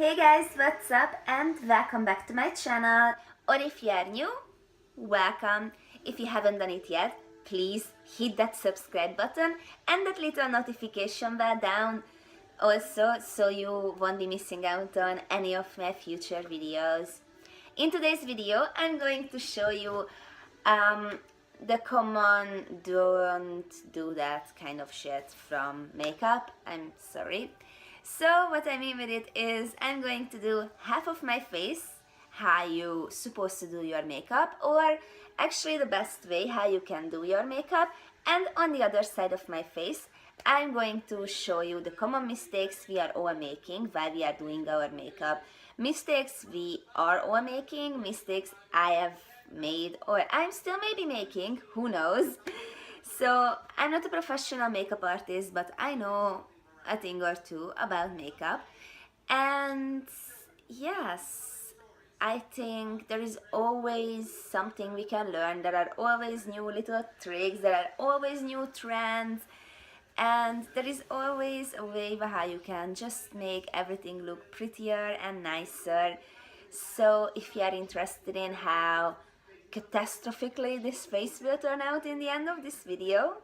Hey guys, what's up and welcome back to my channel. Or if you are new, welcome. If you haven't done it yet, please hit that subscribe button and that little notification bell down also so you won't be missing out on any of my future videos. In today's video, I'm going to show you the common don't do that kind of shit from makeup. I'm sorry. So what I mean with it is I'm going to do half of my face how you supposed to do your makeup, or actually the best way how you can do your makeup, and on the other side of my face I'm going to show you the common mistakes we are all making while we are doing our makeup. Mistakes we are all making, mistakes I have made or I'm still maybe making, who knows. So I'm not a professional makeup artist, but I know a thing or two about makeup, and yes, I think there is always something we can learn. There are always new little tricks, there are always new trends, and there is always a way how you can just make everything look prettier and nicer. So if you are interested in how catastrophically this face will turn out in the end of this video,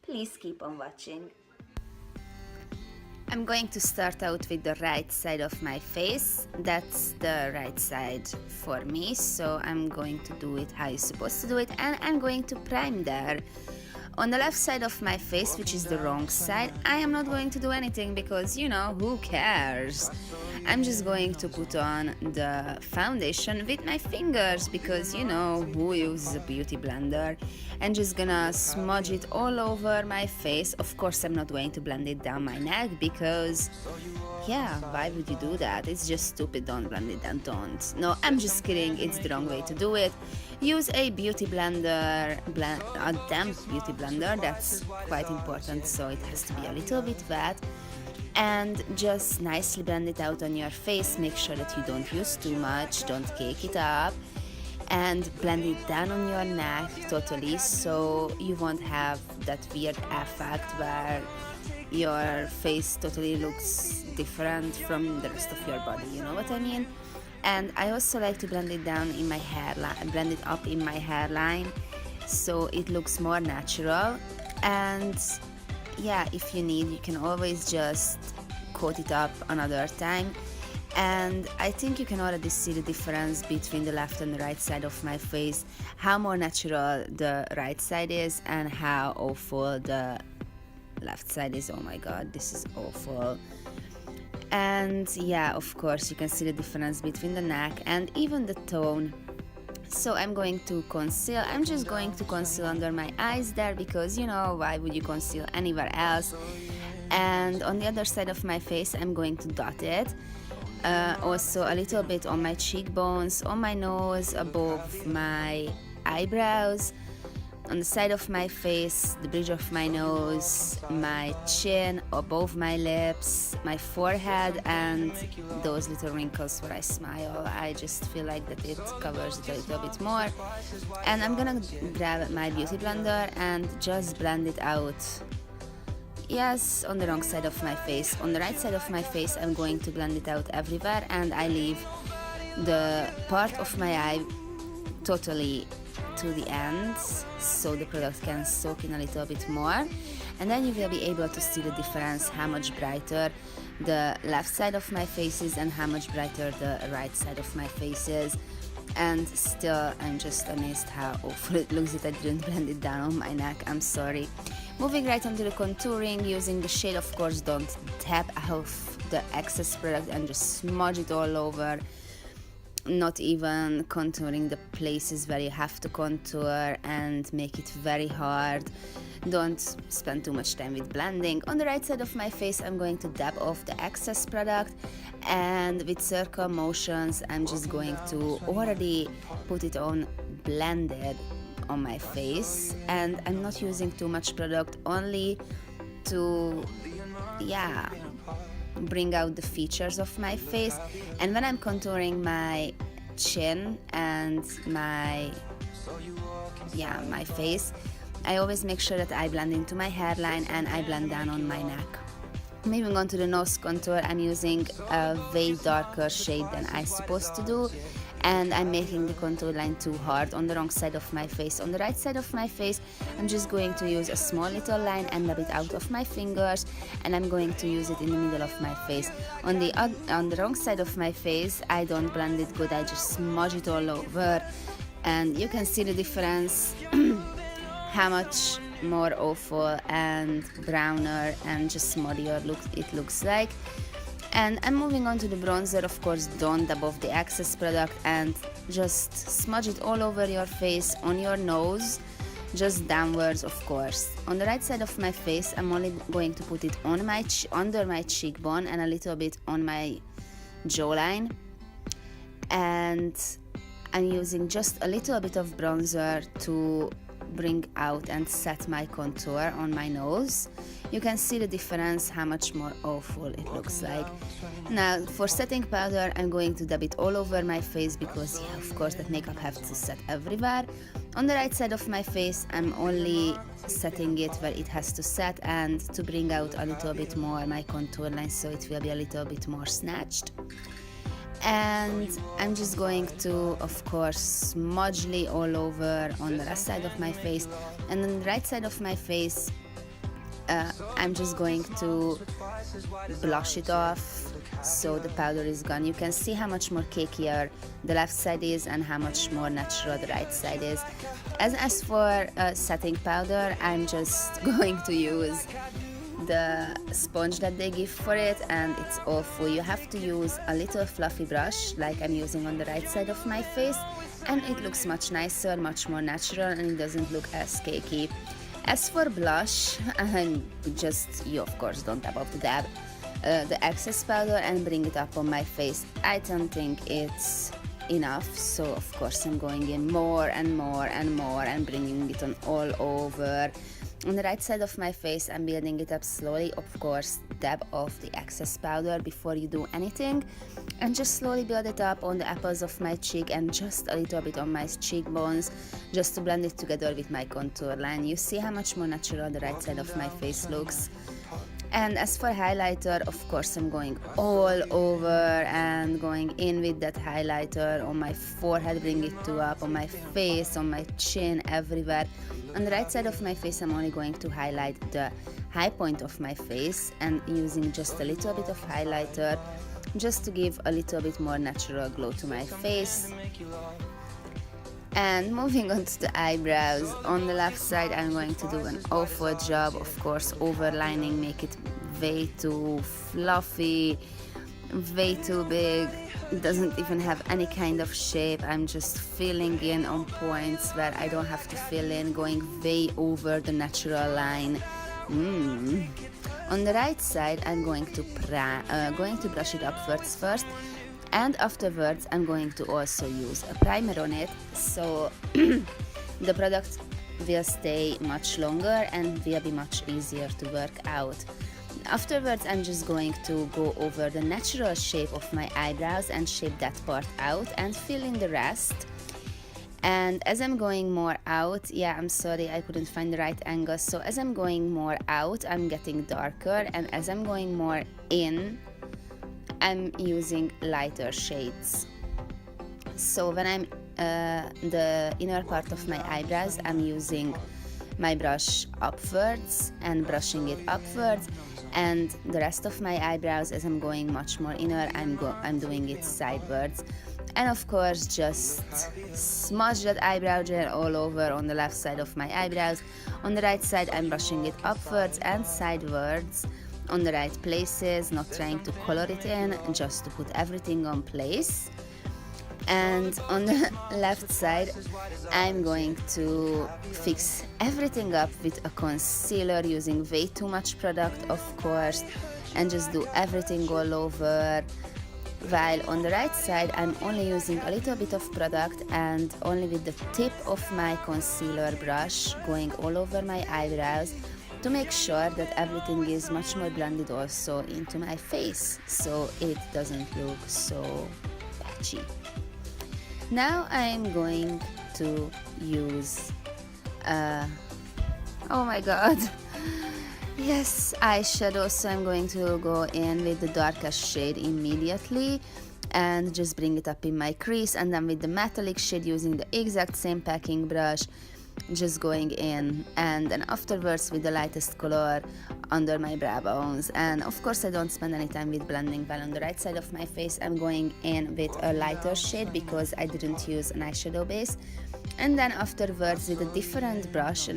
please keep on watching. I'm going to start out with the right side of my face. That's the right side for me, so I'm going to do it how you're supposed to do it, and I'm going to prime there. On the left side of my face, which is the wrong side, I am not going to do anything because, you know, who cares? I'm just going to put on the foundation with my fingers because, you know, who uses a beauty blender? I'm just gonna smudge it all over my face. Of course, I'm not going to blend it down my neck because, yeah, why would you do that? It's just stupid. Don't blend it down, don't. No, I'm just kidding. It's the wrong way to do it. Use a beauty blender, a damp beauty blender. That's quite important, so it has to be a little bit wet. And just nicely blend it out on your face. Make sure that you don't use too much, don't cake it up, and blend it down on your neck totally, so you won't have that weird effect where your face totally looks different from the rest of your body, you know what I mean? And I also like to blend it down in my hairline, blend it up in my hairline so it looks more natural. And yeah, if you need, you can always just coat it up another time. And I think you can already see the difference between the left and the right side of my face, how more natural the right side is and how awful the left side is. Oh my god, this is awful. And yeah, of course you can see the difference between the neck and even the tone. So I'm going to conceal. I'm just going to conceal under my eyes there because, you know, why would you conceal anywhere else? And on the other side of my face I'm going to dot it. Also a little bit on my cheekbones, on my nose, above my eyebrows, on the side of my face, the bridge of my nose, my chin, above my lips, my forehead, and those little wrinkles where I smile. I just feel like that it covers it a little bit more. And I'm gonna grab my beauty blender and just blend it out. Yes, on the wrong side of my face. On the right side of my face I'm going to blend it out everywhere, and I leave the part of my eye totally to the end so the product can soak in a little bit more, and then you will be able to see the difference, how much brighter the left side of my face is and how much brighter the right side of my face is. And still I'm just amazed how awful it looks that I didn't blend it down on my neck. I'm sorry. Moving right onto the contouring, using the shade, of course don't tap off the excess product and just smudge it all over. Not even contouring the places where you have to contour and make it very hard. Don't spend too much time with blending. On the right side of my face I'm going to dab off the excess product, and with circle motions I'm just going to already put it on blended on my face, and I'm not using too much product, only to, yeah, bring out the features of my face. And when I'm contouring my chin and my face, I always make sure that I blend into my hairline and I blend down on my neck. Moving on to the nose contour, I'm using a way darker shade than I'm supposed to do, and I'm making the contour line too hard on the wrong side of my face. On the right side of my face, I'm just going to use a small little line and rub it out of my fingers, and I'm going to use it in the middle of my face. On the wrong side of my face, I don't blend it good, I just smudge it all over, and you can see the difference how much more awful and browner and just muddier it looks like. And I'm moving on to the bronzer. Of course, don't dab off the excess product and just smudge it all over your face, on your nose, just downwards, of course. On the right side of my face, I'm only going to put it on my under my cheekbone and a little bit on my jawline, and I'm using just a little bit of bronzer to bring out and set my contour on my nose. You can see the difference, how much more awful it looks like. Now for setting powder, I'm going to dab it all over my face because yeah, of course that makeup has to set everywhere. On the right side of my face, I'm only setting it where it has to set and to bring out a little bit more my contour line so it will be a little bit more snatched. And I'm just going to, of course, smudgely all over on the left side of my face, and on the right side of my face I'm just going to blush it off so the powder is gone. You can see how much more cakier the left side is and how much more natural the right side is. As for setting powder, I'm just going to use the sponge that they give for it, and it's awful. You have to use a little fluffy brush like I'm using on the right side of my face, and it looks much nicer, much more natural, and it doesn't look as cakey. As for blush, you of course don't dab off the excess powder and bring it up on my face. I don't think it's enough, so of course I'm going in more and more and more and bringing it on all over. On the right side of my face, I'm building it up slowly. Of course, dab off the excess powder before you do anything, and just slowly build it up on the apples of my cheek and just a little bit on my cheekbones, just to blend it together with my contour line. You see how much more natural the right side of my face looks. And as for highlighter, of course I'm going all over and going in with that highlighter on my forehead, bring it to up, on my face, on my chin, everywhere. On the right side of my face, I'm only going to highlight the high point of my face and using just a little bit of highlighter just to give a little bit more natural glow to my face. And moving on to the eyebrows, on the left side I'm going to do an awful job, of course, overlining, make it way too fluffy, way too big. It doesn't even have any kind of shape. I'm just filling in on points where I don't have to fill in, going way over the natural line. On the right side, I'm going to brush it upwards first, and afterwards I'm going to also use a primer on it, so the product will stay much longer and will be much easier to work out. Afterwards, I'm just going to go over the natural shape of my eyebrows and shape that part out and fill in the rest. And as I'm going more out, I'm sorry, I couldn't find the right angle. So as I'm going more out, I'm getting darker, and as I'm going more in, I'm using lighter shades. So when I'm the inner part of my eyebrows, I'm using my brush upwards and brushing it upwards, and the rest of my eyebrows, as I'm going much more inner, I'm doing it sidewards. And of course, just smudge that eyebrow gel all over on the left side of my eyebrows. On the right side, I'm brushing it upwards and sidewards on the right places, not trying to color it in, just to put everything on place. And on the left side, I'm going to fix everything up with a concealer, using way too much product, of course, and just do everything all over. While on the right side, I'm only using a little bit of product and only with the tip of my concealer brush going all over my eyebrows to make sure that everything is much more blended also into my face, so it doesn't look so patchy. Now I'm going to use, oh my god, Yes, eyeshadow, so I'm going to go in with the darkest shade immediately and just bring it up in my crease, and then with the metallic shade using the exact same packing brush, just going in, and then afterwards with the lightest color under my brow bones. And of course I don't spend any time with blending well on the right side of my face. I'm going in with a lighter shade because I didn't use an eyeshadow base, and then afterwards with a different brush,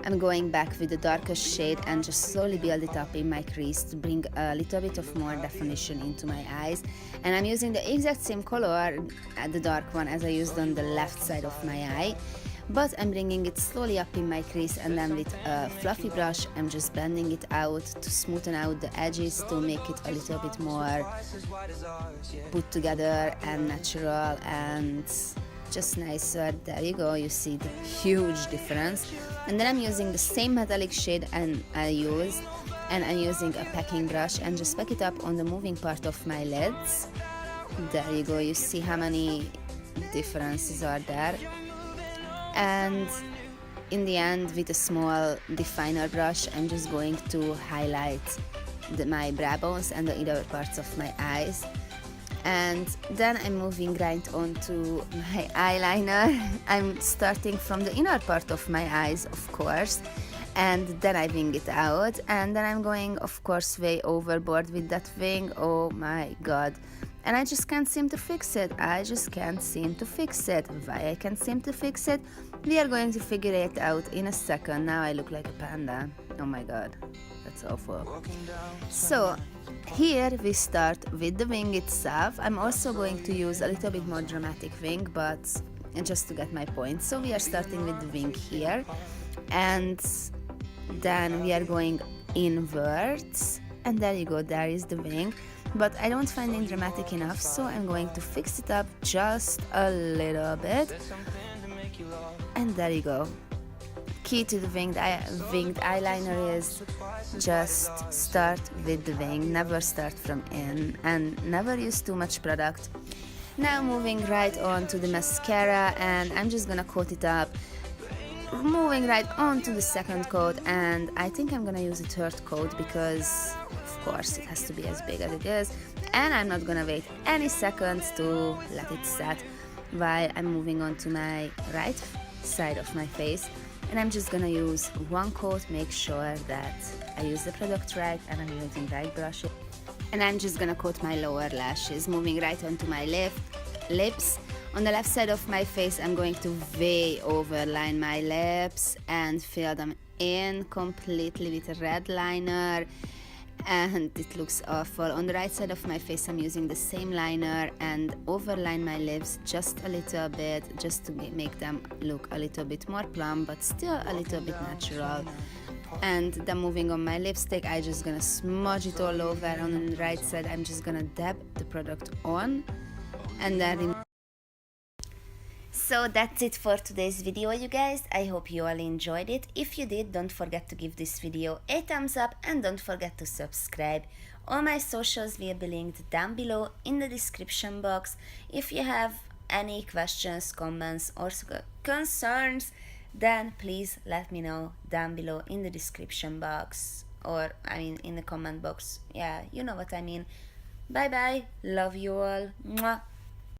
I'm going back with the darkest shade and just slowly build it up in my crease to bring a little bit of more definition into my eyes. And I'm using the exact same color, the dark one, as I used on the left side of my eye, but I'm bringing it slowly up in my crease, and then with a fluffy brush I'm just blending it out to smoothen out the edges, to make it a little bit more put together and natural and just nicer. There you go, you see the huge difference. And then I'm using the same metallic shade and I'm using a packing brush and just pack it up on the moving part of my lids. There you go, you see how many differences are there. And in the end, with a small definer brush, I'm just going to highlight my brow bones and the inner parts of my eyes. And then I'm moving right on to my eyeliner. I'm starting from the inner part of my eyes, of course, and then I wing it out, and then I'm going, of course, way overboard with that wing. Oh my god. And I just can't seem to fix it. Why I can't seem to fix it? We are going to figure it out in a second. Now I look like a panda. Oh my god, that's awful. So here we start with the wing itself. I'm also going to use a little bit more dramatic wing, but just to get my point. So we are starting with the wing here, and then we are going inwards, and there you go, there is the wing. But I don't find it dramatic enough, so I'm going to fix it up just a little bit, and there you go. Key to the winged eyeliner is just start with the wing, never start from in, and never use too much product. Now moving right on to the mascara, and I'm just gonna coat it up, moving right on to the second coat, and I think I'm gonna use a third coat because of course it has to be as big as it is, and I'm not gonna wait any seconds to let it set while I'm moving on to my right side of my face. And I'm just gonna use one coat, make sure that I use the product right and I'm using right brushes. And I'm just gonna coat my lower lashes, moving right onto my lips. On the left side of my face, I'm going to way overline my lips and fill them in completely with a red liner, and it looks awful. On the right side of my face, I'm using the same liner and overline my lips just a little bit, just to make them look a little bit more plump but still a little bit natural. And then moving on my lipstick, I'm just gonna smudge it all over. On the right side, I'm just gonna dab the product on, and then so that's it for today's video, you guys. I hope you all enjoyed it. If you did, don't forget to give this video a thumbs up and don't forget to subscribe. All my socials will be linked down below in the description box. If you have any questions, comments or concerns, then please let me know down below in the description box, or I mean in the comment box. Yeah, you know what I mean. Bye bye, love you all. Mwah.